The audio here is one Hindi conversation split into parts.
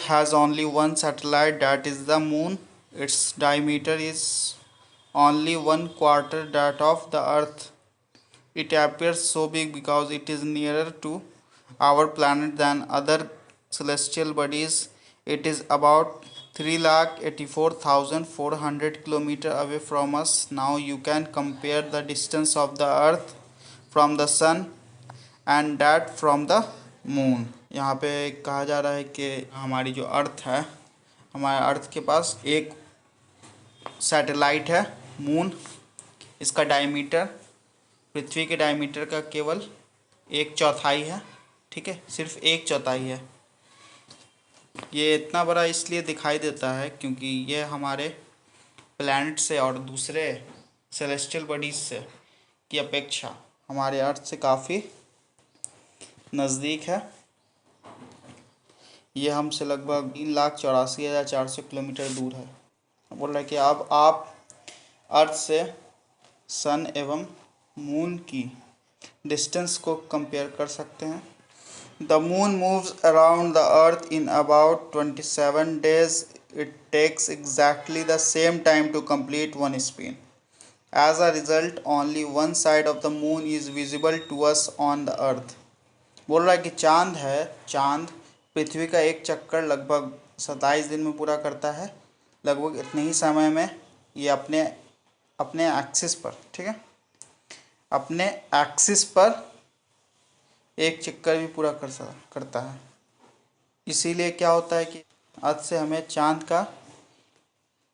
has only one satellite, that is the moon. Its diameter is only one quarter that of the earth. It appears so big because it is nearer to our planet than other celestial bodies. It is about 3,84,400 kilometers away from us. Now you can compare the distance of the earth from the sun and that from the moon. यहाँ पे कहा जा रहा है कि हमारी जो अर्थ है, हमारे अर्थ के पास एक सैटेलाइट है मून। इसका डायमीटर पृथ्वी के डायमीटर का केवल 1/4 है। ठीक है, सिर्फ 1/4 है। ये इतना बड़ा इसलिए दिखाई देता है क्योंकि ये हमारे प्लैनेट से और दूसरे सेलेस्टियल बॉडीज से की अपेक्षा हमारे अर्थ से काफ़ी नज़दीक है। ये हमसे लगभग 3,84,400 किलोमीटर दूर है। बोल रहा है कि अब आप अर्थ से सन एवं मून की डिस्टेंस को कंपेयर कर सकते हैं। The moon moves around the earth in about 27 days. It takes exactly the same time to complete one spin. As a result, only one side of the moon is visible to us on the earth. बोल रहा है कि चांद है, चांद पृथ्वी का एक चक्कर लगभग 27 दिन में पूरा करता है। लगभग इतने ही समय में ये अपने अपने एक्सिस पर, ठीक है, अपने एक्सिस पर एक चक्कर भी पूरा करता है। इसीलिए क्या होता है कि अर्थ से हमें चांद का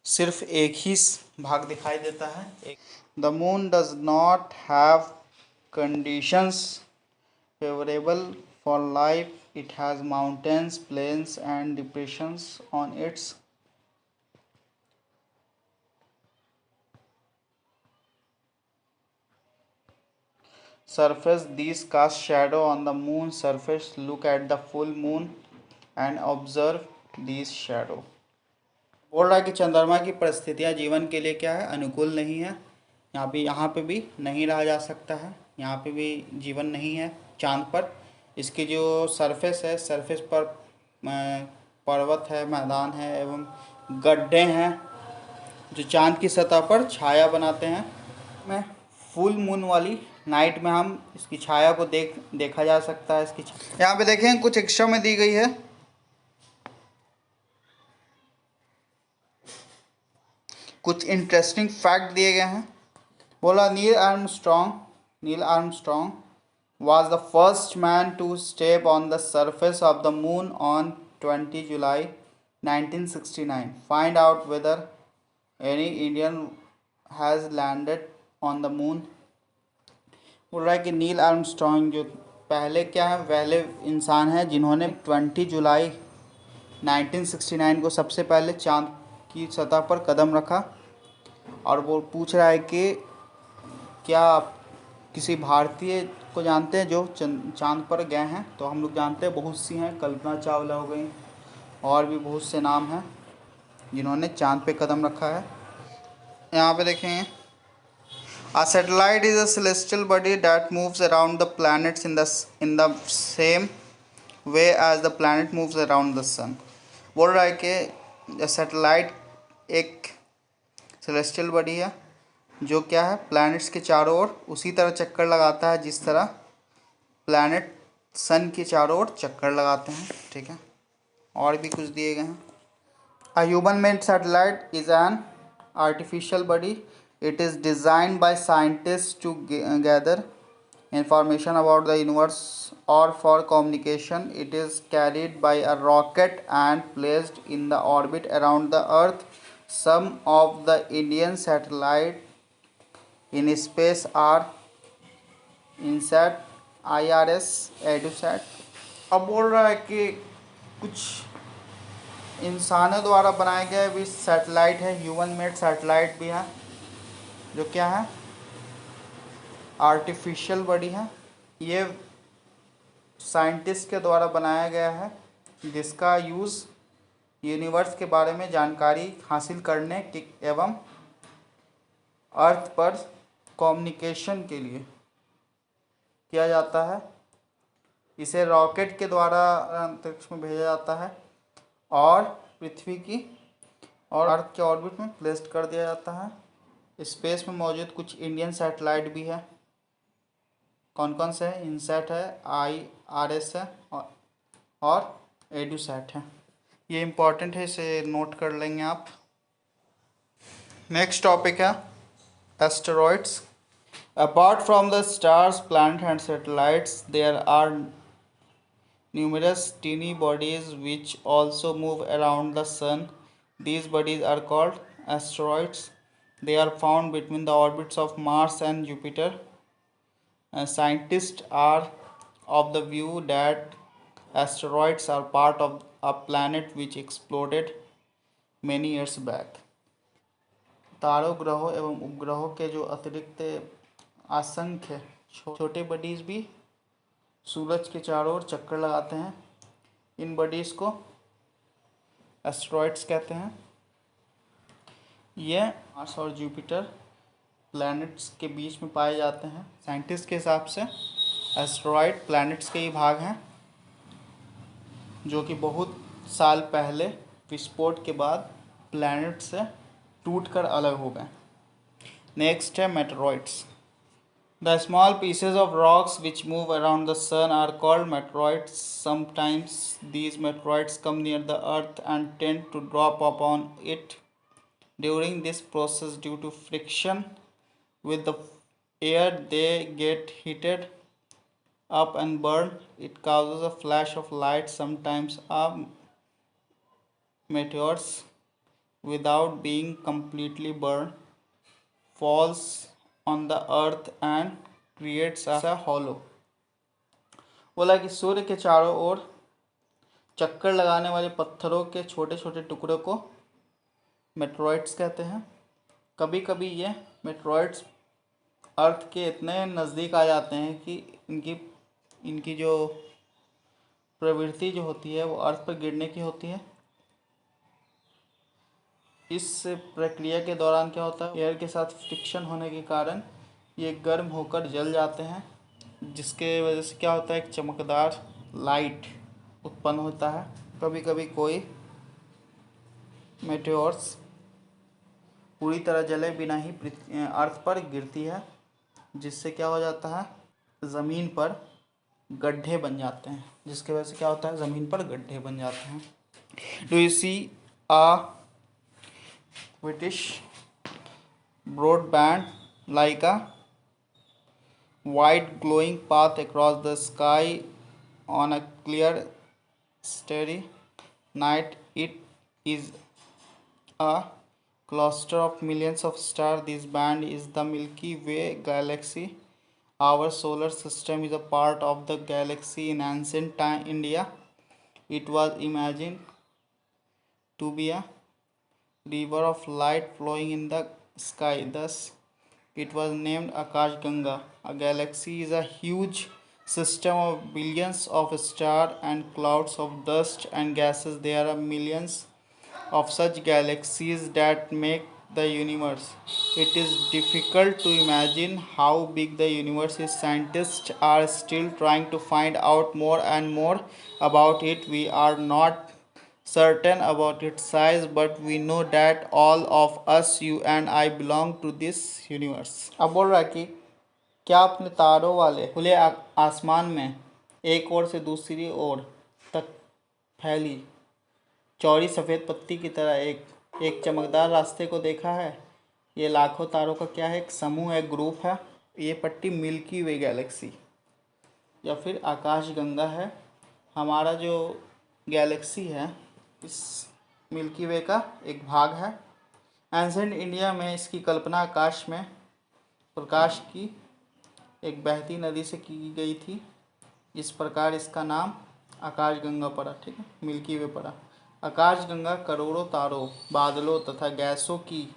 सिर्फ एक ही भाग दिखाई देता है। The moon does not have conditions favorable for life. It has mountains, plains and depressions on its surface. These cast shadow on the moon's surface. Look at the full moon and observe these shadow. बोल रहा है कि चंद्रमा की परिस्थितियाँ जीवन के लिए क्या है, अनुकूल नहीं है। यहाँ पे भी नहीं रहा जा सकता है, यहाँ पे भी जीवन नहीं है चांद पर। इसकी जो सरफेस है, सरफेस पर पर्वत है, मैदान है एवं गड्ढे हैं जो चांद की सतह पर छाया बनाते हैं। में फुल मून वाली नाइट में हम इसकी छाया को देखा जा सकता है। इसकी यहाँ पे देखें कुछ एक्स्ट्रा में दी गई है। कुछ इंटरेस्टिंग फैक्ट दिए गए हैं। बोला Neil Armstrong was the first man to step on the surface of the moon on 20 July 1969. Find out whether any Indian has landed on the moon. बोल रहा है कि नील आर्मस्ट्रॉन्ग जो पहले इंसान हैं जिन्होंने 20 जुलाई 1969 को सबसे पहले चांद की सतह पर कदम रखा। और वो पूछ रहा है कि क्या आप किसी भारतीय को जानते हैं जो चांद पर गए हैं? तो हम लोग जानते हैं, बहुत सी हैं, कल्पना चावला हो गई और भी बहुत से नाम हैं जिन्होंने चांद पे कदम रखा है। यहाँ पे देखें, A satellite is a celestial body that moves around the planets in the same way as the planet moves around the sun. बोल रहा है कि सैटेलाइट एक सेलेस्टियल बॉडी है जो क्या है, प्लैनेट्स के चारों ओर उसी तरह चक्कर लगाता है जिस तरह प्लैनेट सन के चारों ओर चक्कर लगाते हैं। ठीक है, और भी कुछ दिए गए हैं। A human made satellite is an artificial body. It is designed by scientist to gather information about the universe or for communication. It is carried by a rocket and placed in the orbit around the earth. Some of the Indian satellites in space are INSAT, IRS, EDUSAT. अब बोल रहा है कि कुछ इंसानों द्वारा बनाए गए भी सैटेलाइट है, ह्यूमन मेड सैटेलाइट भी है जो क्या है, आर्टिफिशियल बॉडी है। ये साइंटिस्ट के द्वारा बनाया गया है जिसका यूज़ यूनिवर्स के बारे में जानकारी हासिल करने की एवं अर्थ पर कम्युनिकेशन के लिए किया जाता है। इसे रॉकेट के द्वारा अंतरिक्ष में भेजा जाता है और पृथ्वी की और अर्थ के ऑर्बिट में प्लेस्ड कर दिया जाता है। स्पेस में मौजूद कुछ इंडियन सैटेलाइट भी है। कौन कौन से है? इनसैट है, IRS है और एडूसैट है। ये इम्पॉर्टेंट है, इसे नोट कर लेंगे आप। नेक्स्ट टॉपिक है asteroids. Apart from the stars, planet and satellites, there are numerous tiny bodies which also move around the sun. These bodies are called asteroids. They are found between the orbits of Mars and Jupiter. Scientists are of the view that asteroids are part of a planet which exploded many years back. तारों, ग्रहों एवं उपग्रहों के जो अतिरिक्त असंख्य छोटे बॉडीज भी सूरज के चारों ओर चक्कर लगाते हैं। इन बॉडीज़ को एस्टेरॉइड्स कहते हैं। ये मार्स और जुपिटर प्लैनेट्स के बीच में पाए जाते हैं। साइंटिस्ट के हिसाब से एस्टेरॉइड प्लैनेट्स के ही भाग हैं जो कि बहुत साल पहले विस्फोट के बाद प्लैनेट से टूटकर अलग हो गए। नेक्स्ट है meteoroids. The small pieces of rocks which move around the sun are called meteoroids. Sometimes these meteoroids come near the earth and tend to drop upon it. During this process, due to friction with the air, they get heated up and burn. It causes a flash of light. Sometimes a meteors, without being completely burned, falls on the earth and creates a hollow. बोला कि सूर्य के चारों ओर चक्कर लगाने वाले पत्थरों के छोटे छोटे टुकड़ों को मेटेरॉइड्स कहते हैं। कभी कभी ये मेटेरॉइड्स अर्थ के इतने नज़दीक आ जाते हैं कि इनकी जो प्रवृत्ति जो होती है वो अर्थ पर गिरने की होती है। इस प्रक्रिया के दौरान क्या होता है, एयर के साथ फ्रिक्शन होने के कारण ये गर्म होकर जल जाते हैं, जिसके वजह से क्या होता है, एक चमकदार लाइट उत्पन्न होता है। कभी कभी कोई मेटेओर्स पूरी तरह जले बिना ही अर्थ पर गिरती है, जिससे क्या हो जाता है, ज़मीन पर गड्ढे बन जाते हैं, जिसकी वजह से क्या होता है, ज़मीन पर गड्ढे बन जाते हैं। Do you see a British broadband like a white glowing path across the sky on a clear starry night. It is a cluster of millions of stars. This band is the Milky Way galaxy. Our solar system is a part of the galaxy. In ancient time India, it was imagined to be a river of light flowing in the sky. Thus, it was named Akash Ganga. A galaxy is a huge system of billions of stars and clouds of dust and gases. There are millions of such galaxies that make the universe. It is difficult to imagine how big the universe is. Scientists are still trying to find out more and more about it. We are not certain about its size, but we know that all of us, you and I, belong to this universe. अब बोल रहा है कि क्या अपने तारों वाले खुले आसमान में एक ओर से दूसरी ओर तक फैली चौड़ी सफ़ेद पत्ती की तरह एक चमकदार रास्ते को देखा है? ये लाखों तारों का क्या है, एक समूह है, ग्रुप है। ये पट्टी मिल्की वे गैलेक्सी या फिर आकाश गंगा है। हमारा जो गैलेक्सी है इस मिल्की वे का एक भाग है। एंसेंट इंडिया में इसकी कल्पना आकाश में प्रकाश की एक बहती नदी से की गई थी। इस प्रकार इसका नाम आकाश गंगा पड़ा, ठीक है, मिल्की वे पड़ा। आकाश गंगा करोड़ों तारों, बादलों तथा गैसों की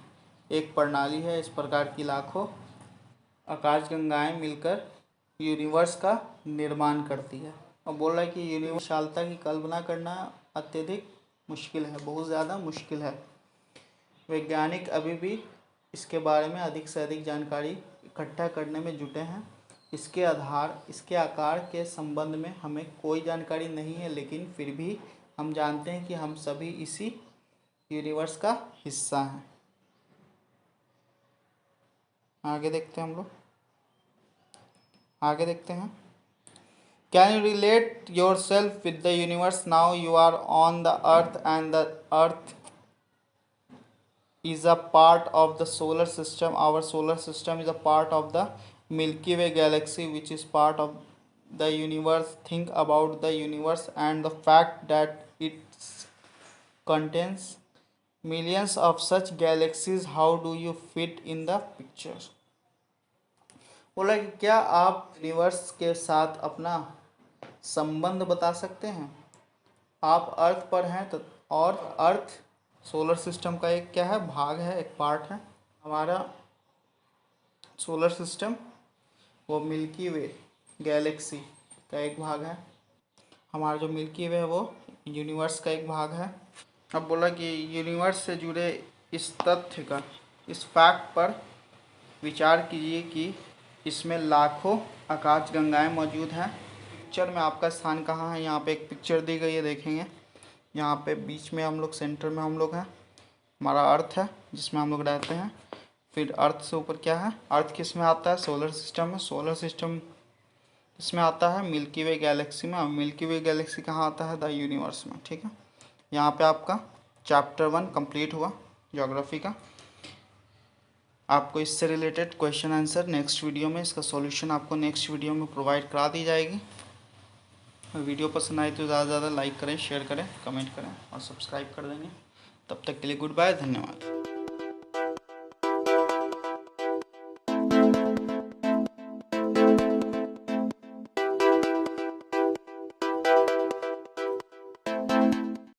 एक प्रणाली है। इस प्रकार की लाखों आकाश गंगाएं मिलकर यूनिवर्स का निर्माण करती है। और बोल रहा है कि यूनिवर्स विशालता की कल्पना करना अत्यधिक मुश्किल है, बहुत ज़्यादा मुश्किल है। वैज्ञानिक अभी भी इसके बारे में अधिक से अधिक जानकारी इकट्ठा करने में जुटे हैं। इसके आकार के संबंध में हमें कोई जानकारी नहीं है, लेकिन फिर भी हम जानते हैं कि हम सभी इसी यूनिवर्स का हिस्सा हैं। आगे देखते हैं हम लोग, आगे देखते हैं। Can you relate yourself with the universe? Now you are on the earth and the earth is a part of the solar system. Our solar system is a part of the Milky Way galaxy, which is part of the universe. Think about the universe and the fact that it contains millions of such galaxies. How do you fit in the picture? बोला कि क्या आप यूनिवर्स के साथ अपना संबंध बता सकते हैं? आप अर्थ पर हैं तो, और अर्थ सोलर सिस्टम का एक क्या है, भाग है, एक पार्ट है। हमारा सोलर सिस्टम वो मिल्की वे गैलेक्सी का एक भाग है। हमारा जो मिल्की वे है वो यूनिवर्स का एक भाग है। अब बोला कि यूनिवर्स से जुड़े इस तथ्य का, इस फैक्ट पर विचार कीजिए कि इसमें लाखों आकाशगंगाएं मौजूद हैं। पिक्चर में आपका स्थान कहाँ है? यहाँ पे एक पिक्चर दी गई है, देखेंगे। यहाँ पे बीच में हम लोग, सेंटर में हम लोग हैं। हमारा अर्थ है जिसमें हम लोग रहते हैं। फिर अर्थ से ऊपर क्या है? अर्थ किस में आता है? सोलर सिस्टम में। सोलर सिस्टम इसमें आता है मिल्की वे गैलेक्सी में। मिल्की वे गैलेक्सी कहाँ आता है? द यूनिवर्स में। ठीक है, यहाँ पे आपका चैप्टर 1 कंप्लीट हुआ ज्योग्राफी का। आपको इससे related question answer next video में, इसका सॉल्यूशन आपको नेक्स्ट वीडियो में प्रोवाइड करा दी जाएगी। वीडियो पसंद आए तो ज़्यादा से ज़्यादा लाइक करें, शेयर करें, कमेंट करें और सब्सक्राइब कर देंगे। तब तक के लिए गुड बाय, धन्यवाद।